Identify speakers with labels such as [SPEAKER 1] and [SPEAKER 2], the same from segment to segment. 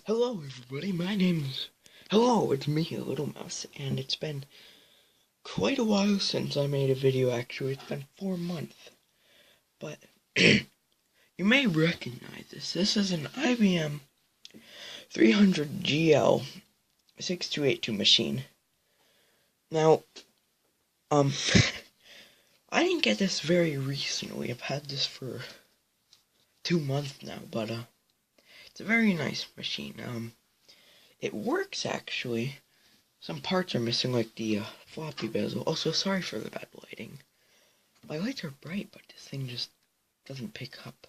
[SPEAKER 1] Hello everybody, it's me, Little Mouse, and it's been quite a while since I made a video. Actually, it's been 4 months, but you may recognize this. This is an IBM 300GL 6282 machine. Now, I didn't get this very recently. I've had this for 2 months now, but it's a very nice machine. It works actually. Some parts are missing, like the floppy bezel. Also, sorry for the bad lighting. My lights are bright, but this thing just doesn't pick up.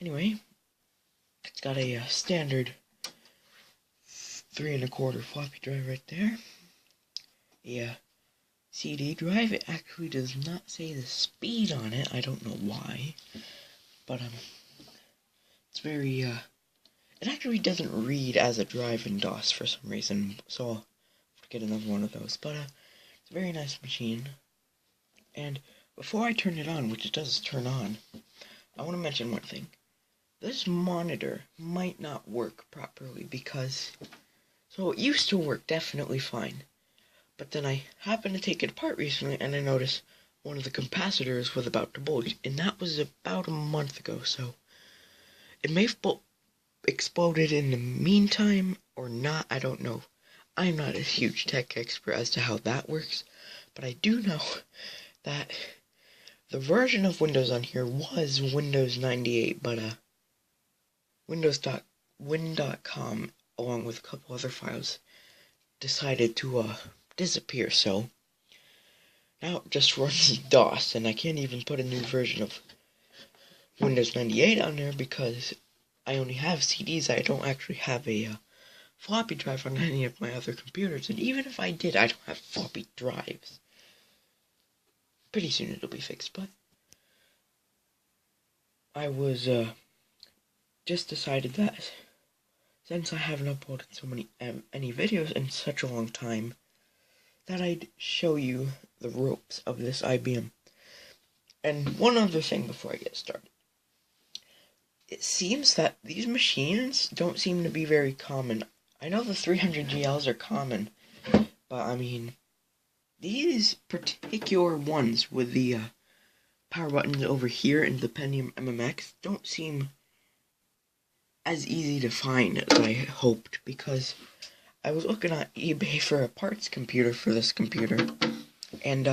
[SPEAKER 1] Anyway, it's got a standard 3 1/4 floppy drive right there. A CD drive. It actually does not say the speed on it. I don't know why, but it's very it actually doesn't read as a drive in DOS for some reason, so I'll get another one of those. But it's a very nice machine. And before I turn it on, which it does turn on, I want to mention one thing. This monitor might not work properly because, so it used to work definitely fine, but then I happened to take it apart recently and I noticed one of the capacitors was about to bulge, and that was about a month ago, so it may have exploded in the meantime or not, I don't know. I'm not a huge tech expert as to how that works, but I do know that the version of Windows on here was Windows 98, but Win.com, along with a couple other files, decided to disappear, so now it just runs DOS, and I can't even put a new version of Windows 98 on there because I only have CDs. I don't actually have a floppy drive on any of my other computers, and even if I did, I don't have floppy drives. Pretty soon it'll be fixed, but I was just decided that since I haven't uploaded any videos in such a long time, that I'd show you the ropes of this IBM. And one other thing before I get started. It seems that these machines don't seem to be very common. I know the 300GLs are common, but I mean, these particular ones with the power buttons over here in the Pentium MMX don't seem as easy to find as I hoped, because I was looking at eBay for a parts computer for this computer, and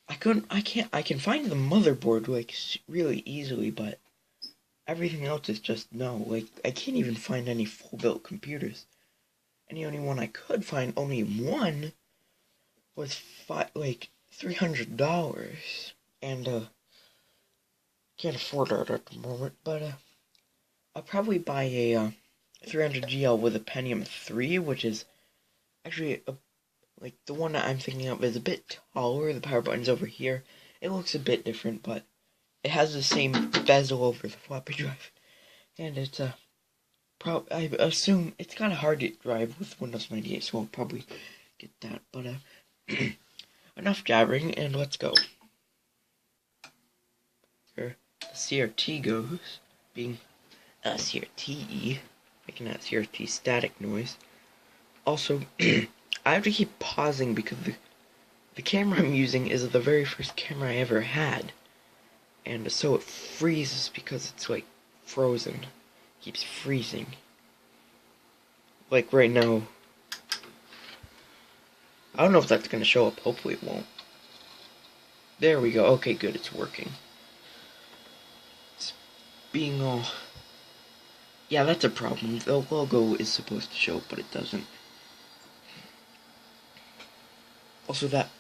[SPEAKER 1] I can find the motherboard like really easily, but everything else is just no. Like, I can't even find any full-built computers. And the only one I could find, only one, was $300. And can't afford it at the moment. But I'll probably buy a 300GL with a Pentium 3, which is actually like the one that I'm thinking of is a bit taller. The power button's over here. It looks a bit different, but it has the same bezel over the floppy drive, and it's I assume it's kind of hard to drive with Windows 98, so I'll probably get that. But enough jabbering, and let's go. Here the CRT goes, being CRT, making that CRT static noise. Also, I have to keep pausing because the camera I'm using is the very first camera I ever had. And so it freezes because it's like frozen. It keeps freezing. Like right now. I don't know if that's going to show up. Hopefully it won't. There we go. Okay, good. It's working. It's being all... Yeah, that's a problem. The logo is supposed to show, but it doesn't. Also, that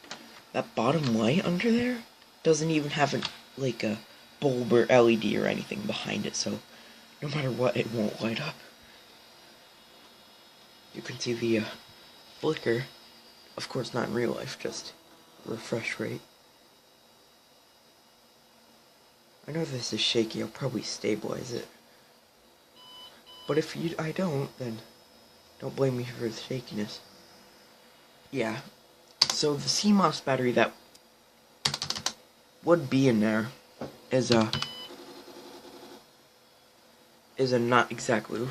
[SPEAKER 1] bottom light under there doesn't even have like a bulb or LED or anything behind it, so no matter what, it won't light up. You can see the flicker, of course not in real life, just refresh rate. I know this is shaky, I'll probably stabilize it. But if I don't, then don't blame me for the shakiness. Yeah, so the CMOS battery that would be in there is a not exactly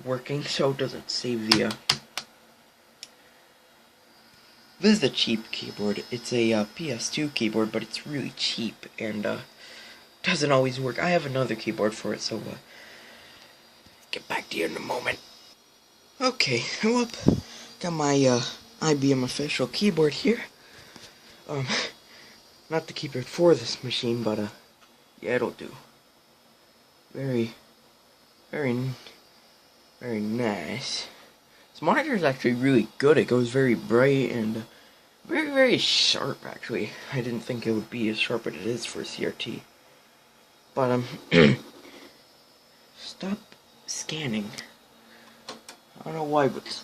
[SPEAKER 1] working, so it doesn't save the, This is a cheap keyboard. It's a PS2 keyboard, but it's really cheap, and doesn't always work. I have another keyboard for it, so get back to you in a moment. Okay, well, got my IBM official keyboard here. Not the keyboard for this machine, but yeah, it'll do. Very, very, very nice. This monitor is actually really good. It goes very bright and very, very sharp, actually. I didn't think it would be as sharp as it is for a CRT. But, stop scanning. I don't know why, but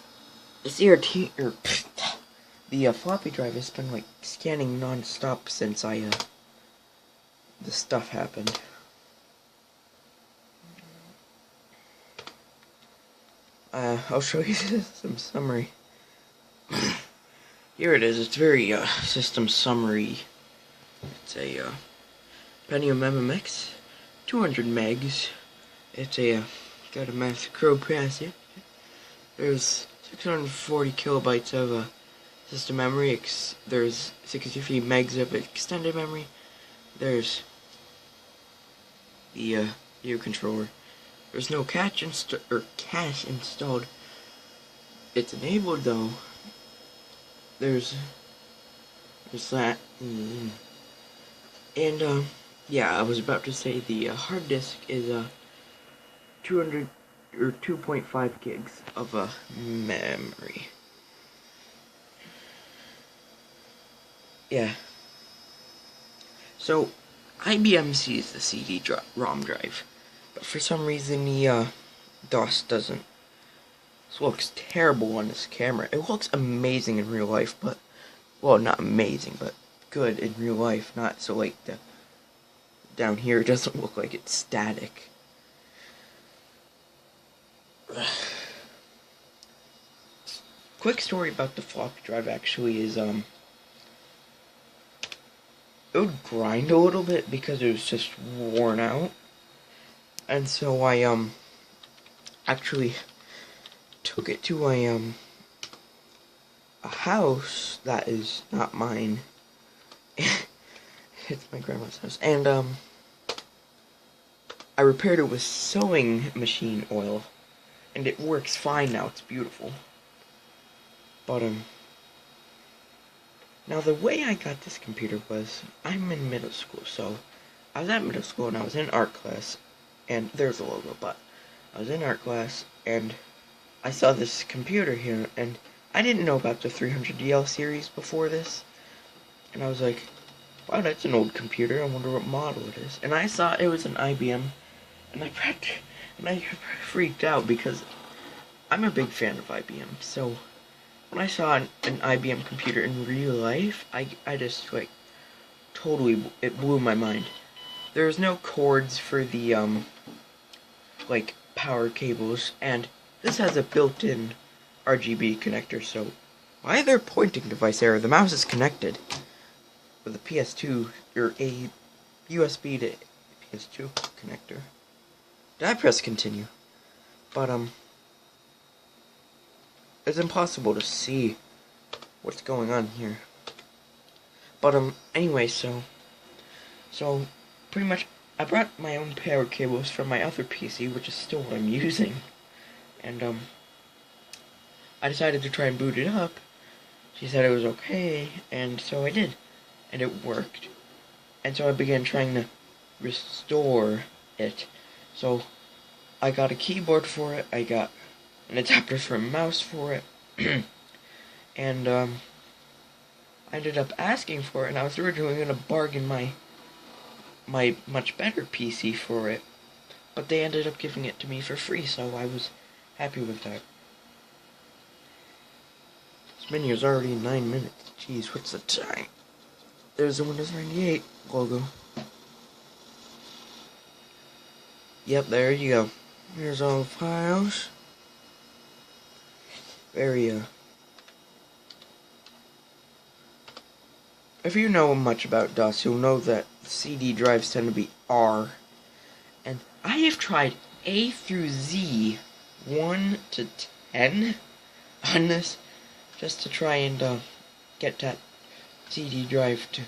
[SPEAKER 1] the CRT, or the floppy drive has been, like, scanning non-stop since the stuff happened. I'll show you some summary. Here it is. It's very, system summary. It's a, Pentium MMX, 200 megs. It's a, got a macro processor. There's 640 kilobytes of, system memory. There's 63 megs of extended memory. There's the, video controller. There's no cache installed. It's enabled though. There's that. And yeah, I was about to say the hard disk is 200 or 2.5 gigs of memory. Yeah. So IBM sees the CD-ROM drive. But for some reason, the DOS doesn't. This looks terrible on this camera. It looks amazing in real life, but, well, not amazing, but good in real life. Not so, like, down here, it doesn't look like it's static. Quick story about the floppy drive, actually, is, it would grind a little bit because it was just worn out. And so I, actually took it to a house that is not mine. It's my grandma's house. And, I repaired it with sewing machine oil. And it works fine now. It's beautiful. But, now the way I got this computer was, I'm in middle school, so I was at middle school and I was in art class. And there's a logo, but I was in art class, and I saw this computer here, and I didn't know about the 300DL series before this, and I was like, wow, that's an old computer, I wonder what model it is, and I saw it was an IBM, and I freaked out, because I'm a big fan of IBM, so when I saw an IBM computer in real life, I just, like, totally, it blew my mind. There's no cords for the, like, power cables, and this has a built-in RGB connector, so why is there a pointing device error? The mouse is connected with a PS2, or a USB to PS2 connector. Did I press continue? But, it's impossible to see what's going on here. But, anyway, so pretty much, I brought my own power cables from my other PC, which is still what I'm using, and, I decided to try and boot it up. She said it was okay, and so I did, and it worked. And so I began trying to restore it. So, I got a keyboard for it, I got an adapter for a mouse for it, and, I ended up asking for it, and I was originally going to bargain my much better PC for it, but they ended up giving it to me for free, so I was happy with that. This menu is already 9 minutes. Jeez, what's the time? There's the Windows 98 logo. Yep, there you go. Here's all the files. Very, if you know much about DOS, you'll know that CD drives tend to be R. And I have tried A through Z 1 to 10 on this, just to try and get that CD drive to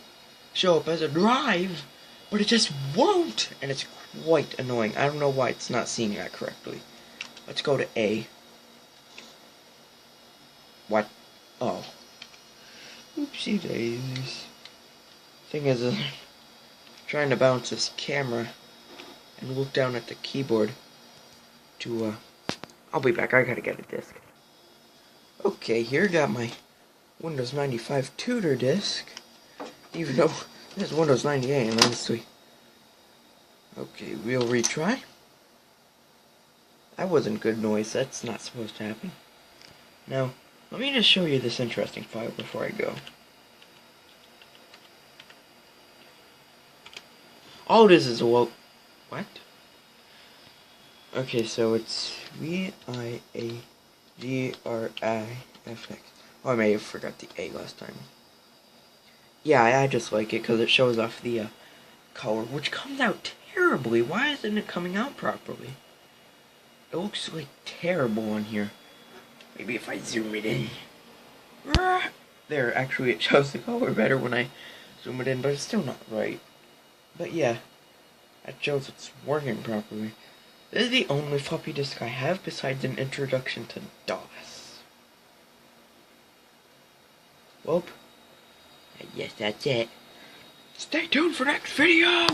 [SPEAKER 1] show up as a drive, but it just won't, and it's quite annoying. I don't know why it's not seeing that correctly. Let's go to A. What? Oh. Oopsie daisies. Thing is, I'm trying to bounce this camera and look down at the keyboard to, I'll be back, I gotta get a disc. Okay, here got my Windows 95 tutor disc, even though this is Windows 98, honestly. Okay, we'll retry. That wasn't good noise, that's not supposed to happen. Now, let me just show you this interesting file before I go. All it is a what? Okay, so it's VIAGRIFX. Oh, I may have forgot the A last time. Yeah, I just like it because it shows off the color, which comes out terribly. Why isn't it coming out properly? It looks like terrible on here. Maybe if I zoom it in. There, actually it shows the color better when I zoom it in, but it's still not right. But yeah, that shows it's working properly. This is the only floppy disk I have besides an introduction to DOS. Well, I guess that's it. Stay tuned for next video!